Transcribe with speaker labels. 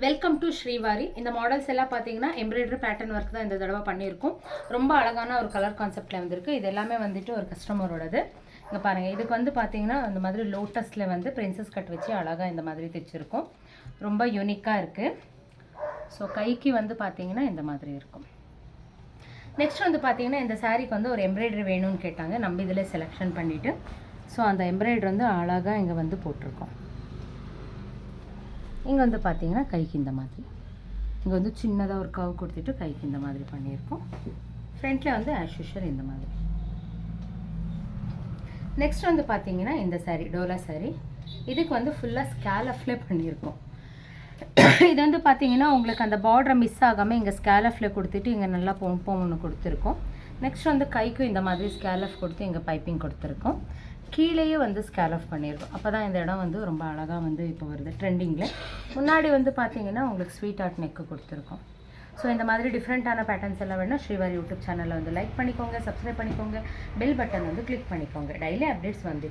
Speaker 1: Welcome to Srivari. இந்த models எல்லாம் பார்த்தீங்கன்னா எம்ப்ராய்டரி பேட்டர்ன் ஒர்க் தான் இந்த தடவை பண்ணியிருக்கோம். ரொம்ப அழகான ஒரு கலர் கான்செப்டில் வந்திருக்கு. இது எல்லாமே வந்துட்டு ஒரு கஸ்டமரோடது. இங்கே பாருங்கள், இதுக்கு வந்து பார்த்தீங்கன்னா அந்த மாதிரி லோட்டஸில் வந்து பிரின்சஸ் கட் வச்சு அழகாக இந்த மாதிரி தைச்சிருக்கோம். ரொம்ப யூனிக்காக இருக்குது. ஸோ கைக்கு வந்து பார்த்தீங்கன்னா இந்த மாதிரி இருக்கும். நெக்ஸ்ட் வந்து பார்த்தீங்கன்னா இந்த சாரீக்கு வந்து ஒரு எம்ப்ராய்டரி வேணும்னு கேட்டாங்க. நம்ம இதில் செலெக்ஷன் பண்ணிவிட்டு ஸோ அந்த எம்ப்ராய்டரி வந்து அழகாக இங்கே வந்து போட்டிருக்கோம். இங்கே வந்து பார்த்தீங்கன்னா கைக்கு இந்த மாதிரி இங்கே வந்து சின்னதாக ஒரு கவ் கொடுத்துட்டு கைக்கு இந்த மாதிரி பண்ணியிருக்கோம். ஃப்ரண்ட்டில் வந்து ஆஸ் யூஷுவல் இந்த மாதிரி. நெக்ஸ்ட் வந்து பார்த்தீங்கன்னா இந்த சாரீ டோலா சாரீ. இதுக்கு வந்து ஃபுல்லாக ஸ்கேலஃப்லேயே பண்ணியிருக்கோம். இது வந்து பார்த்தீங்கன்னா உங்களுக்கு அந்த பார்டரை மிஸ் ஆகாமல் இங்கே ஸ்கேலஃபில் கொடுத்துட்டு இங்கே நல்லா பொம்பம் ஒன்று கொடுத்துருக்கோம். நெக்ஸ்ட் வந்து கைக்கும் இந்த மாதிரி ஸ்கேலஃப் கொடுத்து இங்கே பைப்பிங் கொடுத்துருக்கோம். கீழேயே வந்து ஸ்கேலஃப் பண்ணியிருக்கோம். அப்போ தான் இந்த இடம் வந்து ரொம்ப அழகாக வந்து இப்போ வருது ட்ரெண்டிங்கில். முன்னாடி வந்து பார்த்தீங்கன்னா உங்களுக்கு ஸ்வீட் ஆர்ட் நெக்கு கொடுத்துருக்கோம். ஸோ இந்த மாதிரி டிஃப்ரெண்ட்டான பேட்டர்ன்ஸ் எல்லாம் வேணும் ஸ்ரீவாரி யூடியூப் சேனலில் வந்து லைக் பண்ணிக்கோங்க, சப்ஸ்கிரைப் பண்ணிக்கோங்க, பெல் பட்டன் வந்து கிளிக் பண்ணிக்கோங்க. டெய்லி அப்டேட்ஸ் வந்து